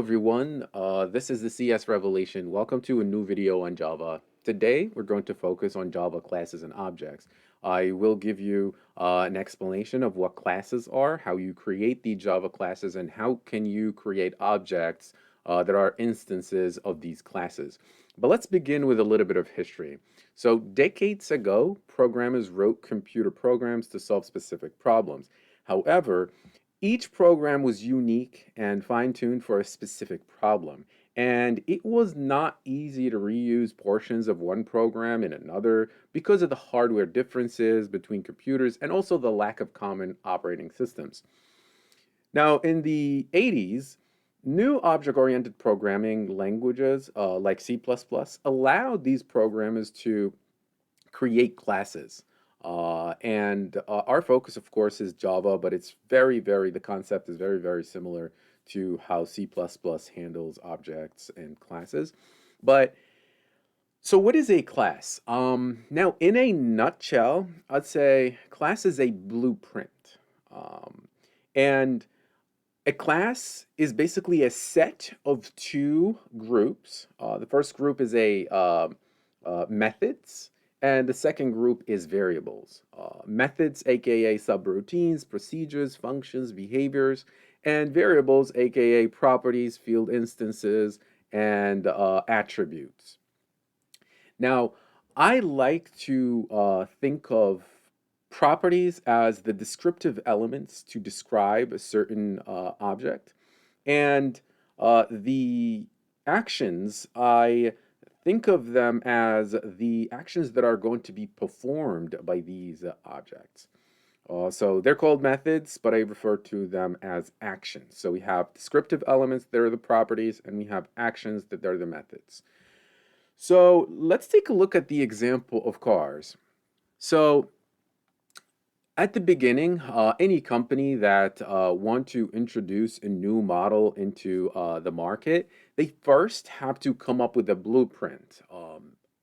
everyone. This is the CS Revelation. Welcome to a new video on Java. Today we're going to focus on Java classes and objects. I will give you an explanation of what classes are, how you create the Java classes, and how can you create objects that are instances of these classes. But let's begin with a little bit of history. So decades ago, programmers wrote computer programs to solve specific problems. However, each program was unique and fine-tuned for a specific problem, and it was not easy to reuse portions of one program in another because of the hardware differences between computers and also the lack of common operating systems. Now, in the 80s, new object-oriented programming languages like C++ allowed these programmers to create classes. And our focus, of course, is Java, but it's the concept is very similar to how C++ handles objects and classes. But so what is a class? Now, in a nutshell, I'd say class is a blueprint. And a class is basically a set of two groups. The first group is methods, and the second group is variables. Methods, aka subroutines, procedures, functions, behaviors, and variables, aka properties, field instances, and attributes. Now, I like to think of properties as the descriptive elements to describe a certain object, and the actions, I think of them as the actions that are going to be performed by these objects. So they're called methods, but I refer to them as actions. So we have descriptive elements, that are the properties, and we have actions, that are the methods. So let's take a look at the example of cars. So at the beginning, any company that want to introduce a new model into the market, they first have to come up with a blueprint,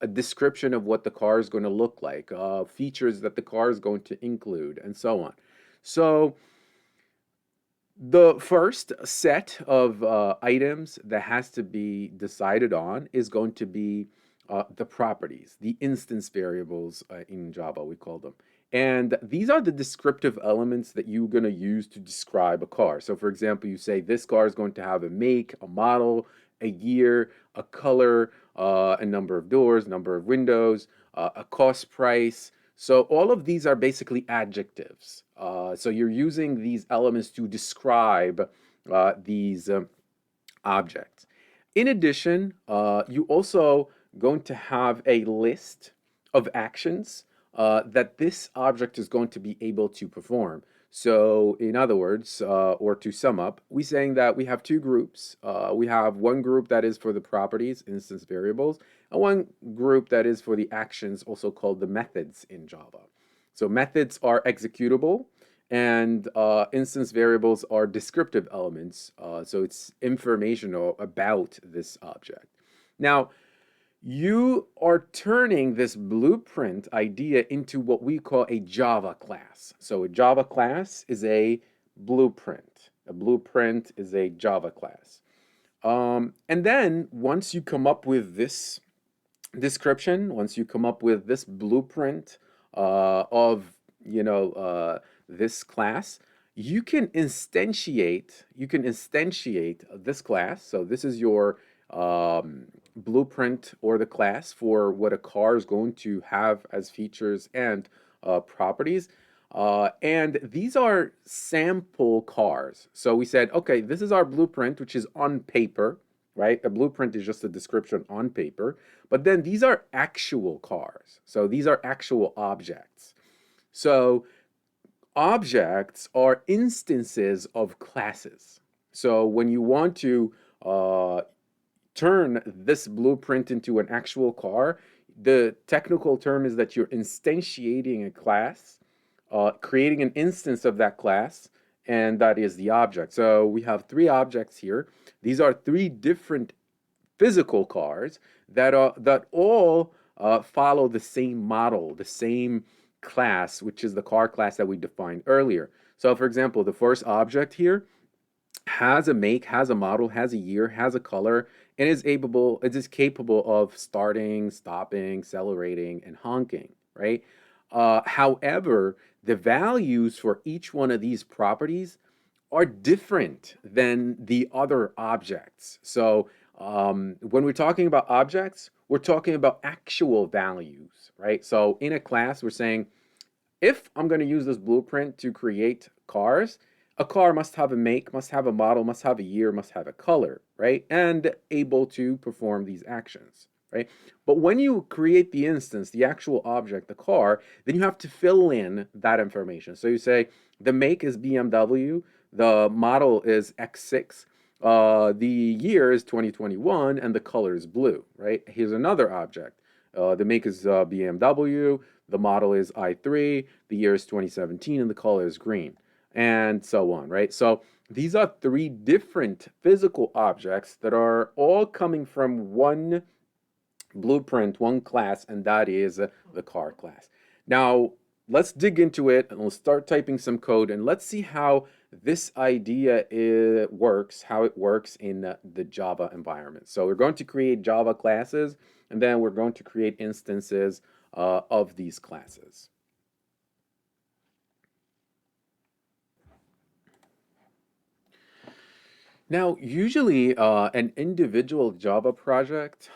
a description of what the car is going to look like, features that the car is going to include, and so on. So the first set of items that has to be decided on is going to be the properties, the instance variables in Java, we call them. And these are the descriptive elements that you're going to use to describe a car. So for example, you say this car is going to have a make, a model, a year, a color, a number of doors, number of windows, a cost price. So all of these are basically adjectives. So you're using these elements to describe these objects. In addition, you also going to have a list of actions that this object is going to be able to perform. So in other words, or to sum up, we're saying that we have two groups. We have one group that is for the properties, instance variables, and one group that is for the actions, also called the methods in Java. So methods are executable, and instance variables are descriptive elements. So it's informational about this object. Now, you are turning this blueprint idea into what we call a Java class. So a Java class is a blueprint. A blueprint is a Java class. And then once you come up with this description, once you come up with this blueprint of this class, you can instantiate this class. So this is your blueprint or the class for what a car is going to have as features and properties. And these are sample cars. So we said, okay, this is our blueprint, which is on paper, right? A blueprint is just a description on paper. But then these are actual cars. So these are actual objects. So objects are instances of classes. So when you want to turn this blueprint into an actual car, the technical term is that you're instantiating a class, creating an instance of that class, and that is the object. So we have three objects here. These are three different physical cars that all follow the same model, the same class, which is the car class that we defined earlier. So for example, the first object here has a make, has a model, has a year, has a color, and it is capable of starting, stopping, accelerating, and honking, right? However, the values for each one of these properties are different than the other objects. So when we're talking about objects, we're talking about actual values, right? So in a class, we're saying if I'm going to use this blueprint to create cars, a car must have a make, must have a model, must have a year, must have a color, right? And able to perform these actions, right? But when you create the instance, the actual object, the car, then you have to fill in that information. So you say the make is BMW, the model is X6, the year is 2021, and the color is blue, right? Here's another object. The make is BMW, the model is i3, the year is 2017, and the color is green, and so on, right? So these are three different physical objects that are all coming from one blueprint, one class, and that is the car class. Now, let's dig into it and let's start typing some code and let's see how this idea works, how it works in the Java environment. So we're going to create Java classes and then we're going to create instances of these classes. Now, usually an individual Java project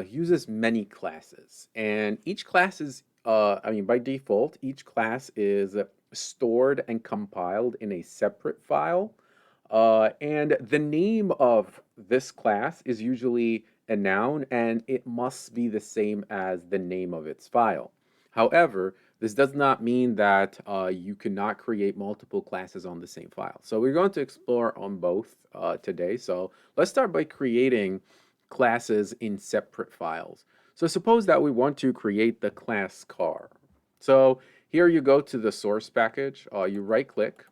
uses many classes, and each class is, by default, each class is stored and compiled in a separate file. And the name of this class is usually a noun, and it must be the same as the name of its file. However, this does not mean that you cannot create multiple classes on the same file. So we're going to explore on both today. So let's start by creating classes in separate files. So suppose that we want to create the class car. So here you go to the source package, you right click,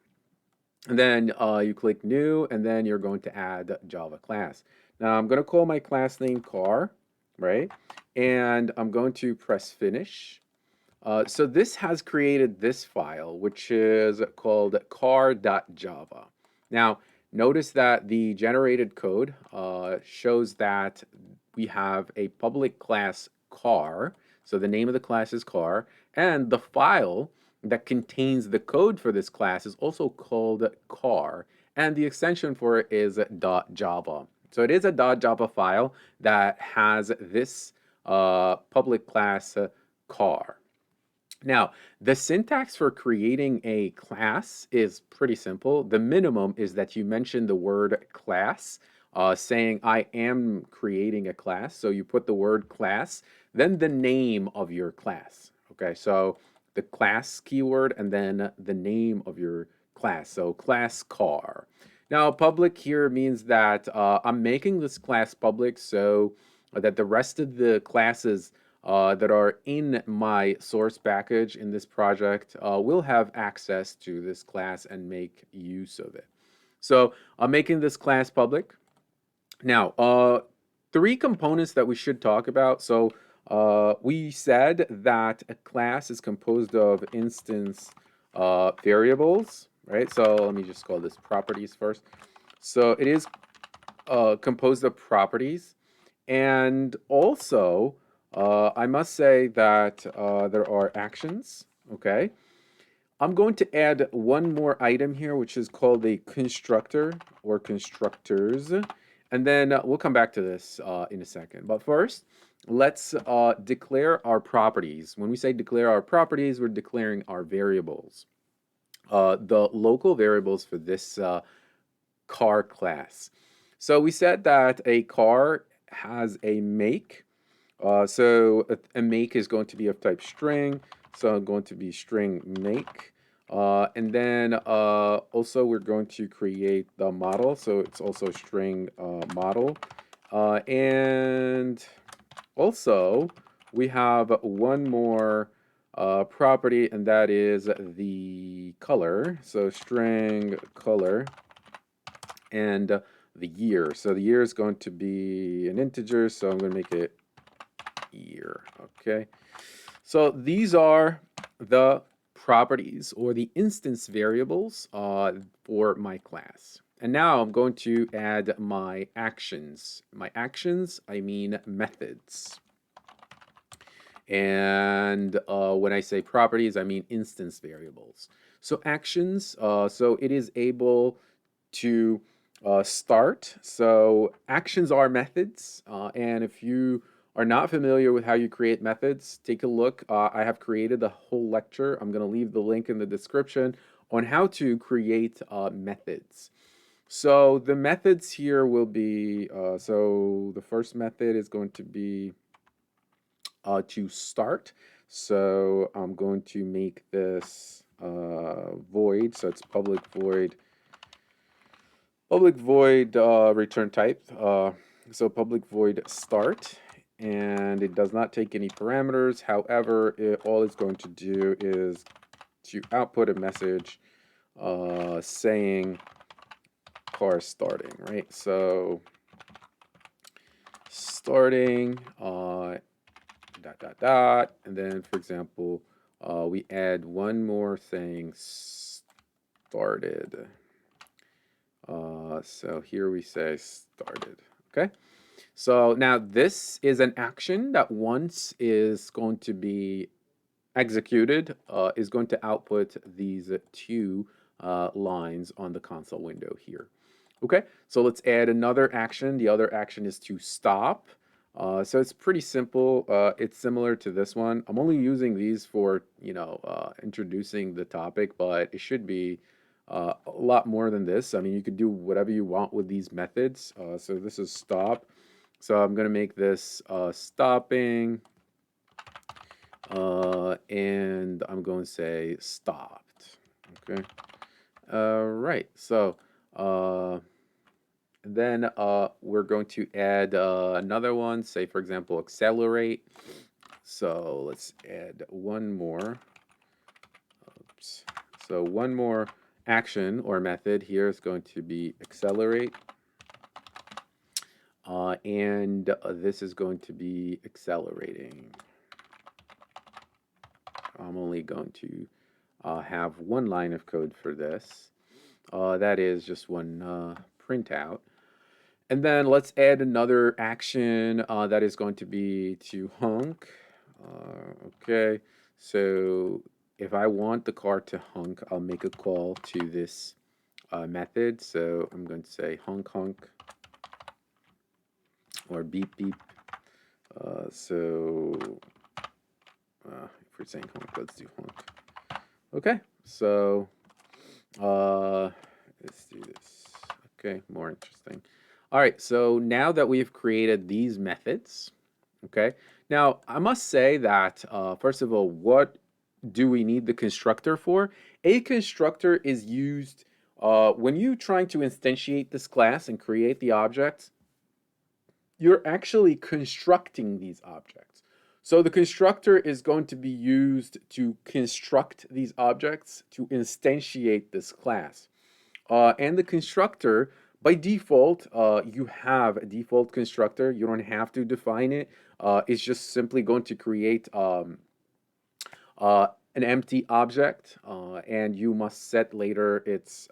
and then you click new, and then you're going to add Java class. Now I'm going to call my class name car, right? And I'm going to press finish. So this has created this file, which is called car.java. Now, notice that the generated code shows that we have a public class car. So the name of the class is car, and the file that contains the code for this class is also called car, and the extension for it is .java. So it is a .java file that has this public class car. Now, the syntax for creating a class is pretty simple. The minimum is that you mention the word class, saying I am creating a class. So you put the word class, then the name of your class. Okay, so the class keyword and then the name of your class. So class car. Now, public here means that I'm making this class public so that the rest of the classes that are in my source package in this project will have access to this class and make use of it. So I'm making this class public. Now, three components that we should talk about. So we said that a class is composed of instance variables, right? So let me just call this properties first. So it is composed of properties, and also I must say that there are actions, okay? I'm going to add one more item here, which is called a constructor or constructors. And then we'll come back to this in a second. But first, let's declare our properties. When we say declare our properties, we're declaring our variables. The local variables for this car class. So we said that a car has a make. So a make is going to be of type string. So I'm going to be string make. And then also we're going to create the model. So it's also string model. And also we have one more property, and that is the color. So string color and the year. So the year is going to be an integer. So I'm going to make it year. Okay. So these are the properties or the instance variables for my class. And now I'm going to add my actions. My actions, I mean methods. And when I say properties, I mean instance variables. So actions, so it is able to start. So actions are methods. And if you are not familiar with how you create methods, take a look. I have created the whole lecture. I'm going to leave the link in the description on how to create methods. So the methods here will be, so the first method is going to be to start. So I'm going to make this void. So it's public void return type. So public void start, and it does not take any parameters. However, all it's going to do is to output a message saying car starting, right? So starting dot dot dot, and then for example, we add one more thing, started. So here we say started. Okay. So now this is an action that once is going to be executed, is going to output these two lines on the console window here. Okay, so let's add another action. The other action is to stop. So it's pretty simple. It's similar to this one. I'm only using these for, introducing the topic, but it should be a lot more than this. I mean, you could do whatever you want with these methods. So this is stop. So I'm going to make this stopping, and I'm going to say stopped. Okay. Right. So then we're going to add another one, say for example, accelerate. So let's add one more. Oops. So one more action or method here is going to be accelerate. And this is going to be accelerating. I'm only going to have one line of code for this. That is just one printout. And then let's add another action that is going to be to honk. Okay, so if I want the car to honk, I'll make a call to this method. So I'm going to say honk honk or beep beep. If we're saying honk, let's do honk. Okay, so let's do this. Okay, more interesting. All right, so now that we've created these methods, okay, now I must say that first of all, what do we need the constructor for? A constructor is used when you're trying to instantiate this class and create the objects, you're actually constructing these objects. So the constructor is going to be used to construct these objects to instantiate this class. And the constructor, by default, you have a default constructor. You don't have to define it. It's just simply going to create an empty object, and you must set later its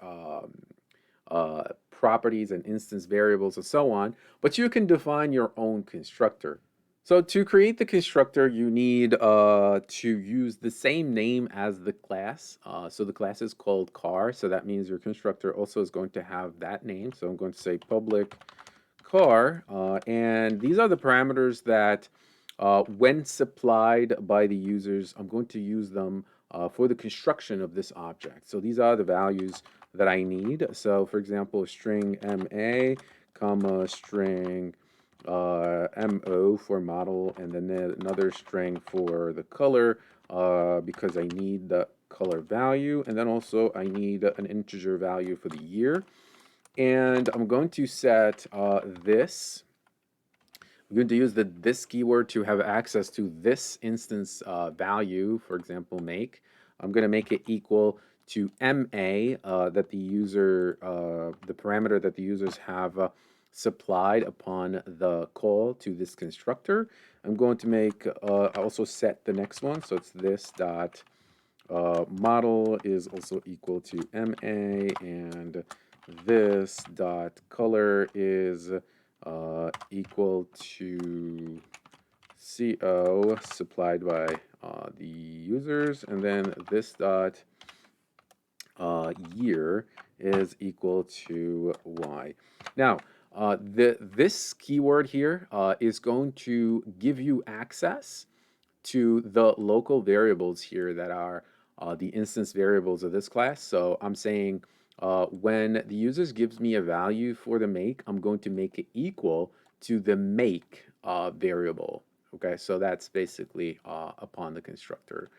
properties and instance variables and so on. But you can define your own constructor. So to create the constructor, you need to use the same name as the class. So the class is called car. So that means your constructor also is going to have that name. So I'm going to say public car. And these are the parameters that when supplied by the users, I'm going to use them for the construction of this object. So these are the values that I need. So for example, string MA, comma, string MO for model, and then another string for the color because I need the color value, and then also I need an integer value for the year. And I'm going to set this. I'm going to use the this keyword to have access to this instance value, for example, make. I'm going to make it equal to MA that the user, the parameter that the users have supplied upon the call to this constructor. I'm going to make also set the next one, so it's this dot model is also equal to MA, and this dot color is equal to CO supplied by the users, and then this dot year is equal to Y. Now, this keyword here is going to give you access to the local variables here that are the instance variables of this class. So I'm saying when the users gives me a value for the make, I'm going to make it equal to the make variable. Okay, so that's basically upon the constructor.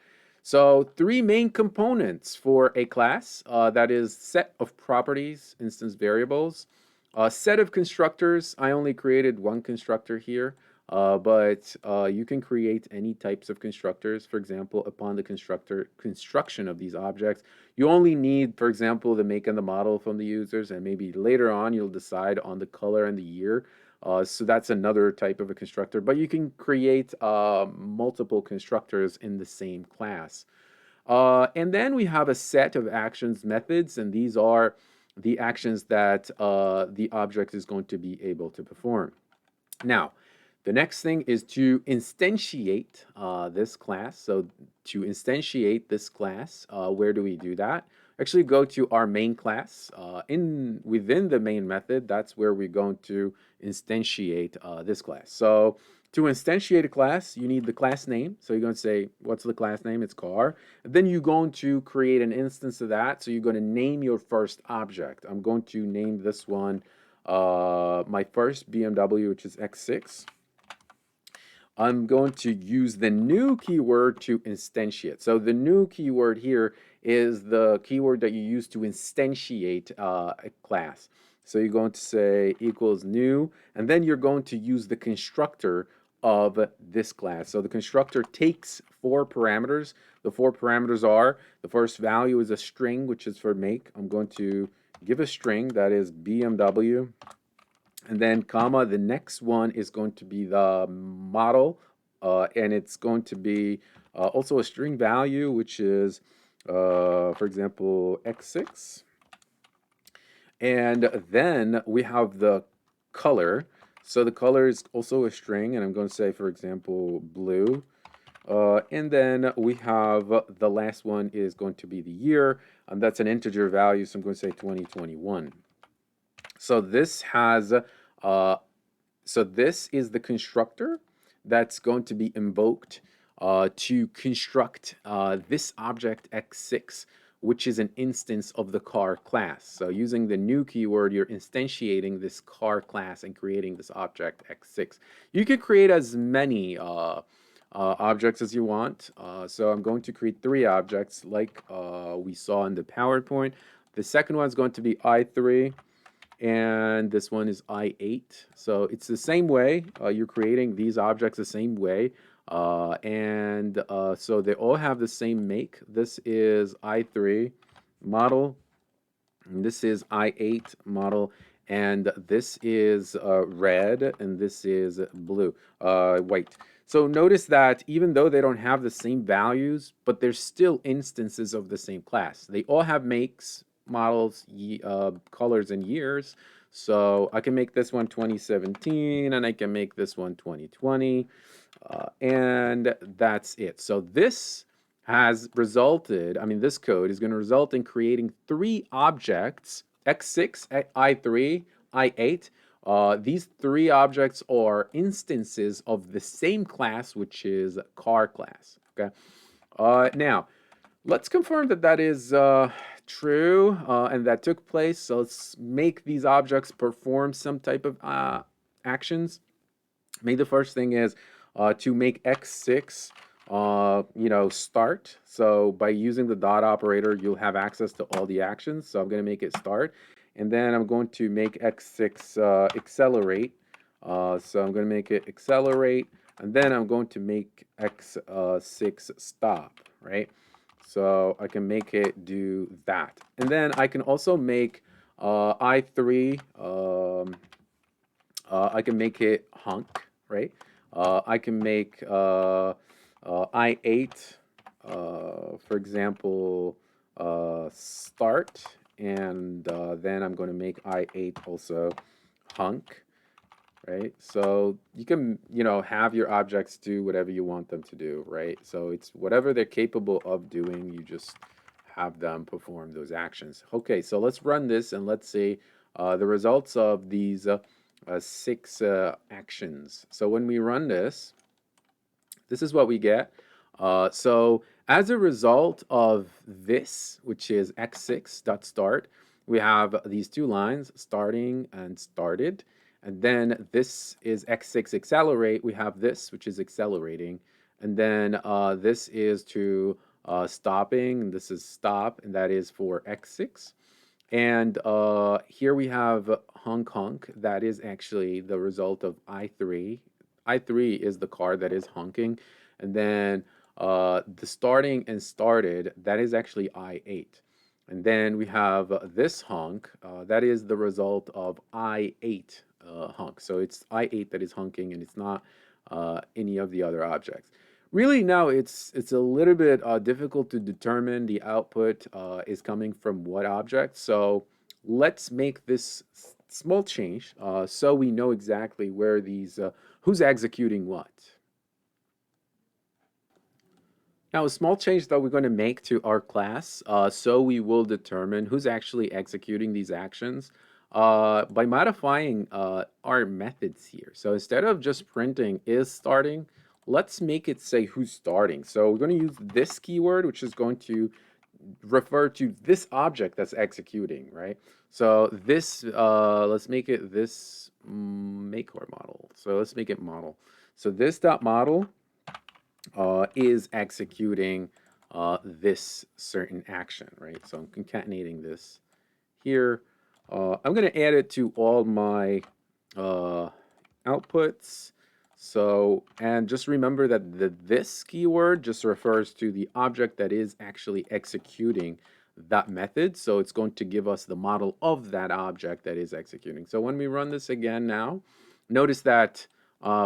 So three main components for a class, that is set of properties, instance variables, a set of constructors. I only created one constructor here, but you can create any types of constructors. For example, upon the construction of these objects, you only need, for example, the make and the model from the users, and maybe later on you'll decide on the color and the year. So that's another type of a constructor, but you can create multiple constructors in the same class. And then we have a set of actions methods, and these are the actions that the object is going to be able to perform. Now, the next thing is to instantiate this class. So to instantiate this class, where do we do that? Actually, go to our main class. Within the main method, that's where we're going to instantiate this class. So to instantiate a class, you need the class name. So you're going to say, what's the class name? It's car. And then you're going to create an instance of that. So you're going to name your first object. I'm going to name this one my first BMW, which is X6. I'm going to use the new keyword to instantiate. So the new keyword here is the keyword that you use to instantiate a class. So you're going to say equals new, and then you're going to use the constructor of this class. So the constructor takes 4 parameters. The 4 parameters are, the first value is a string, which is for make. I'm going to give a string that is BMW, and then comma, the next one is going to be the model, and it's going to be also a string value, which is, for example, X6. And then we have the color. So the color is also a string, and I'm going to say, for example, blue. And then we have the last one is going to be the year, and that's an integer value, so I'm going to say 2021. So this has, so this is the constructor that's going to be invoked to construct this object X6, which is an instance of the car class. So using the new keyword, you're instantiating this car class and creating this object X6. You could create as many objects as you want. So I'm going to create 3 objects like we saw in the PowerPoint. The second one is going to be I3, and this one is I8. So it's the same way. You're creating these objects the same way. So they all have the same make. This is I3 model, and this is I8 model, and this is red, and this is blue, white. So notice that even though they don't have the same values, but they're still instances of the same class. They all have makes, models, colors, and years. So I can make this one 2017, and I can make this one 2020, and that's it. So this has resulted, I mean, this code is going to result in creating 3 objects, X6, I3, I8. These 3 objects are instances of the same class, which is car class. Okay. Now, let's confirm that that is true and that took place. So let's make these objects perform some type of actions. Maybe the first thing is to make X6 start. So by using the dot operator, you'll have access to all the actions. So I'm going to make it start. And then I'm going to make X6 accelerate. So I'm going to make it accelerate. And then I'm going to make X6 stop, right? So I can make it do that. And then I can also make I3, I can make it honk, right? I can make I8, for example, start, and then I'm going to make I8 also hunk, right? So you can, have your objects do whatever you want them to do, right? So it's whatever they're capable of doing, you just have them perform those actions. Okay, so let's run this and let's see the results of these 6 actions. So when we run this is what we get. So as a result of this, which is x6.start, we have these 2 lines, starting and started. And then this is x6 accelerate. We have this, which is accelerating. And then this is to stopping, and this is stop, and that is for x6. And here we have hunk hunk. That is actually the result of I3. I3 is the card that is hunking. And then the starting and started, that is actually I8. And then we have this hunk. That is the result of I8 hunk. So it's I8 that is hunking, and it's not any of the other objects. Really, now it's a little bit difficult to determine the output is coming from what object. So let's make this small change so we know exactly where these who's executing what. Now, a small change that we're going to make to our class, so we will determine who's actually executing these actions by modifying our methods here. So instead of just printing is starting, let's make it say who's starting. So we're going to use this keyword, which is going to refer to this object that's executing, right? So this, let's make it this make or model. So let's make it model. So this dot model is executing this certain action, right? So I'm concatenating this here. I'm going to add it to all my outputs. So, and just remember that this keyword just refers to the object that is actually executing that method. So it's going to give us the model of that object that is executing. So when we run this again now, notice that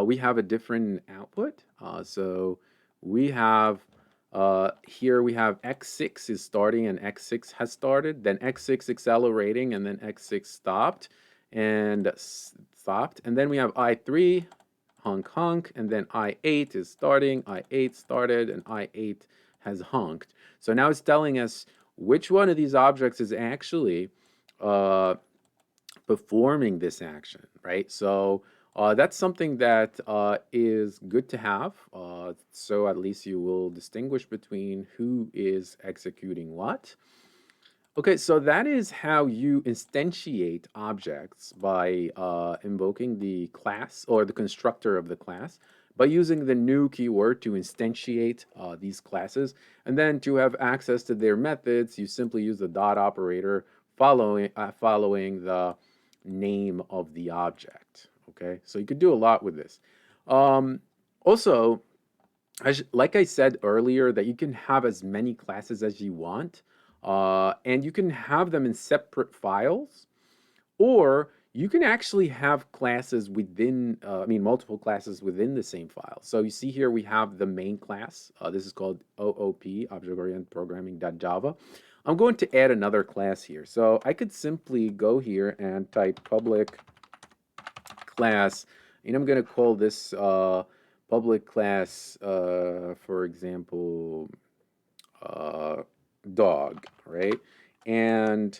we have a different output. So we have here we have x6 is starting and x6 has started, then x6 accelerating, and then x6 stopped and stopped. And then we have I3 hunk hunk, and then I8 is starting, I8 started, and I8 has hunked. So now it's telling us which one of these objects is actually performing this action, right? So that's something that is good to have. So at least you will distinguish between who is executing what. Okay, so that is how you instantiate objects by invoking the class or the constructor of the class by using the new keyword to instantiate these classes. And then to have access to their methods, you simply use the dot operator following the name of the object. Okay, so you could do a lot with this. Also, like I said earlier, that you can have as many classes as you want, and you can have them in separate files, or you can actually have classes within, multiple classes within the same file. So you see here we have the main class. This is called OOP, Object-Oriented Programming.java. I'm going to add another class here. So I could simply go here and type public class, and I'm going to call this public class, for example, dog, right? And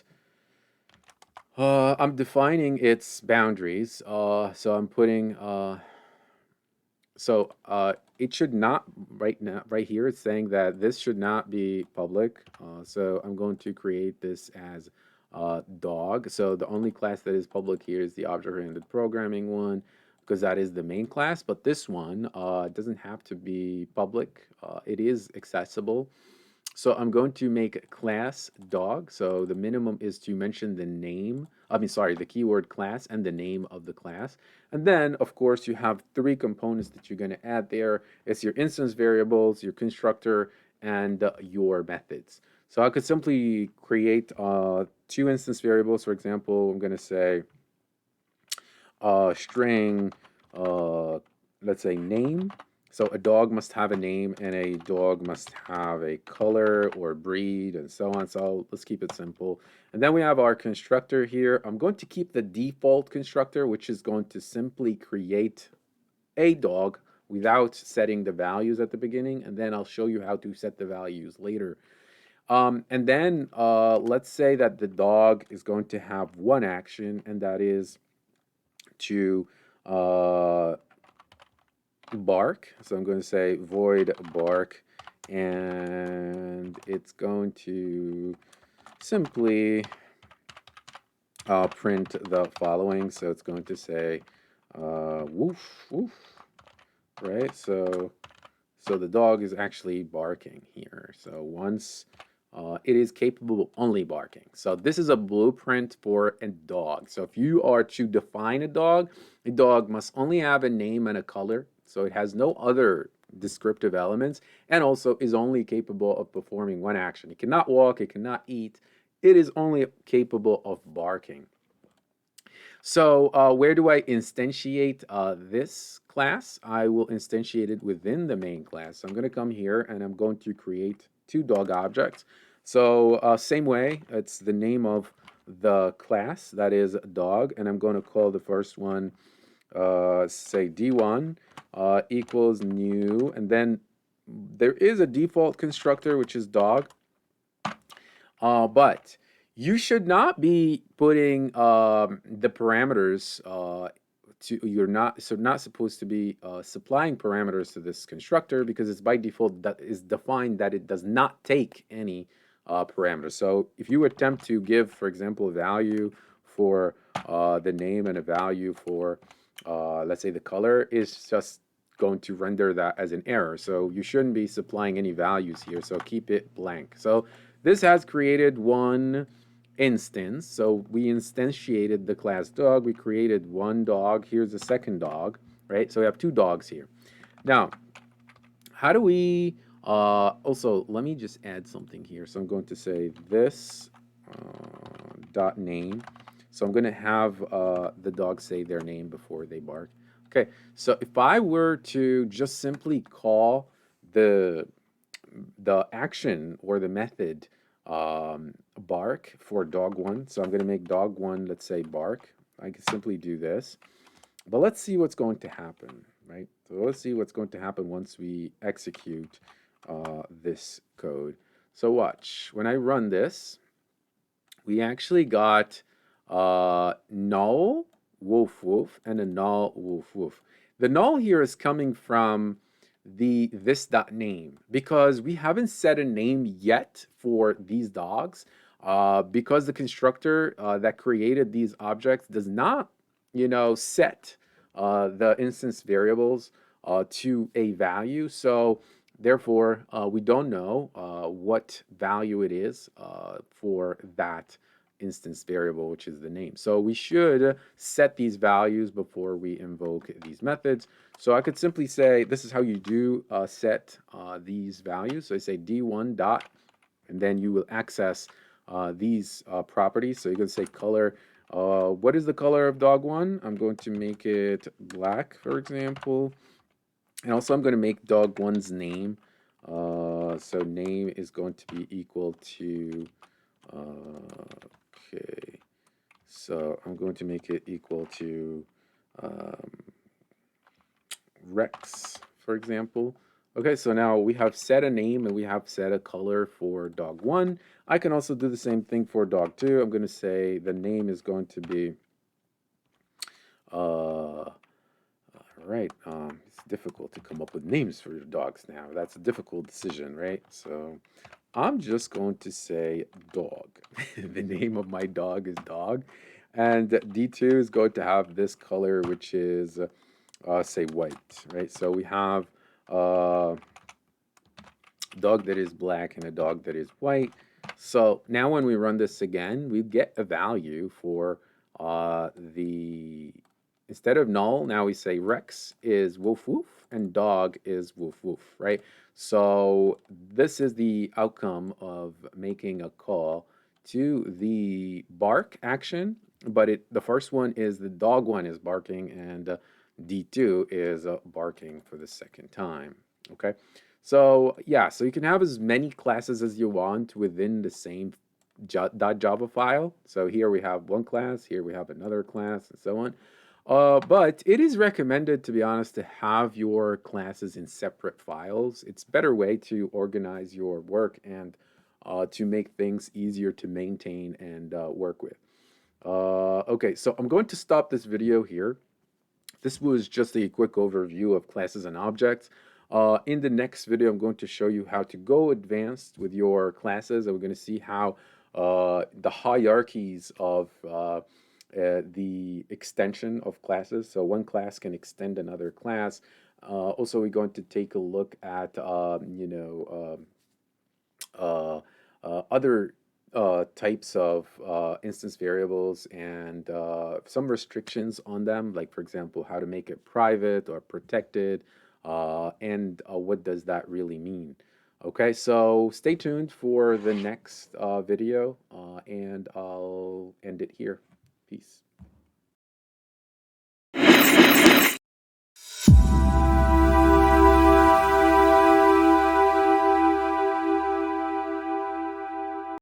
I'm defining its boundaries. So I'm putting, it should not, right here, it's saying that this should not be public. So I'm going to create this as dog. So the only class that is public here is the object-oriented programming one, because that is the main class. But this one doesn't have to be public. It is accessible. So I'm going to make class dog. So the minimum is to mention the name, the keyword class and the name of the class. And then, of course, you have 3 components that you're going to add there. It's your instance variables, your constructor, and your methods. So I could simply create 2 instance variables. For example, I'm going to say string, let's say name. So a dog must have a name and a dog must have a color or breed and so on. So let's keep it simple. And then we have our constructor here. I'm going to keep the default constructor, which is going to simply create a dog without setting the values at the beginning. And then I'll show you how to set the values later. And then let's say that the dog is going to have one action, and that is to bark. So I'm going to say void bark, and it's going to simply print the following. So it's going to say woof woof, right? So the dog is actually barking here. So once it is capable of only barking. So this is a blueprint for a dog. So if you are to define a dog must only have a name and a color. So it has no other descriptive elements and also is only capable of performing one action. It cannot walk, it cannot eat. It is only capable of barking. So where do I instantiate this class? I will instantiate it within the main class. So I'm going to come here and I'm going to create two dog objects. So same way, it's the name of the class, that is dog, and I'm going to call the first one, say D1 equals new, and then there is a default constructor, which is dog, but you should not be putting the parameters you're not supposed to be supplying parameters to this constructor because it's by default that is defined that it does not take any parameters. So if you attempt to give, for example, a value for the name and a value for let's say the color, is just going to render that as an error. So you shouldn't be supplying any values here. So keep it blank. So this has created one instance. So we instantiated the class dog. We created one dog. Here's the second dog, right? So we have two dogs here. Now, how do we also, let me just add something here. So I'm going to say this dot name. So I'm going to have the dog say their name before they bark. Okay, so if I were to just simply call the action or the method bark for dog one, so I'm going to make dog one, let's say bark. I can simply do this, but let's see what's going to happen, right? So let's see what's going to happen once we execute this code. So watch, when I run this, we actually got null woof woof and a null woof woof. The null here is coming from the this dot name because we haven't set a name yet for these dogs because the constructor that created these objects does not, set the instance variables to a value. So therefore, we don't know what value it is for that instance variable, which is the name. So we should set these values before we invoke these methods. So I could simply say, this is how you do set these values. So I say d1 dot, and then you will access these properties. So you can say color. What is the color of dog one? I'm going to make it black, for example. And also I'm going to make dog one's name. So name is going to be equal to, okay, so I'm going to make it equal to Rex, for example. Okay, so now we have set a name and we have set a color for dog one. I can also do the same thing for dog two. I'm going to say the name is going to be, right, it's difficult to come up with names for your dogs now. That's a difficult decision, right? So I'm just going to say dog. The name of my dog is dog. And D2 is going to have this color, which is, say, white, right? So we have a dog that is black and a dog that is white. So now when we run this again, we get a value for instead of null, now we say Rex is woof woof and dog is woof woof, right? So this is the outcome of making a call to the bark action, but the first one is the dog one is barking and D2 is barking for the second time. Okay. So yeah, so you can have as many classes as you want within the same .java file. So here we have one class, here we have another class, and so on. But it is recommended, to be honest, to have your classes in separate files. It's a better way to organize your work and to make things easier to maintain and work with. Okay, so I'm going to stop this video here. This was just a quick overview of classes and objects. In the next video, I'm going to show you how to go advanced with your classes, and we're going to see how the hierarchies of the extension of classes. So one class can extend another class. Also, we're going to take a look at, other types of instance variables and some restrictions on them, like for example, how to make it private or protected, and what does that really mean? Okay, so stay tuned for the next video, and I'll end it here. Peace.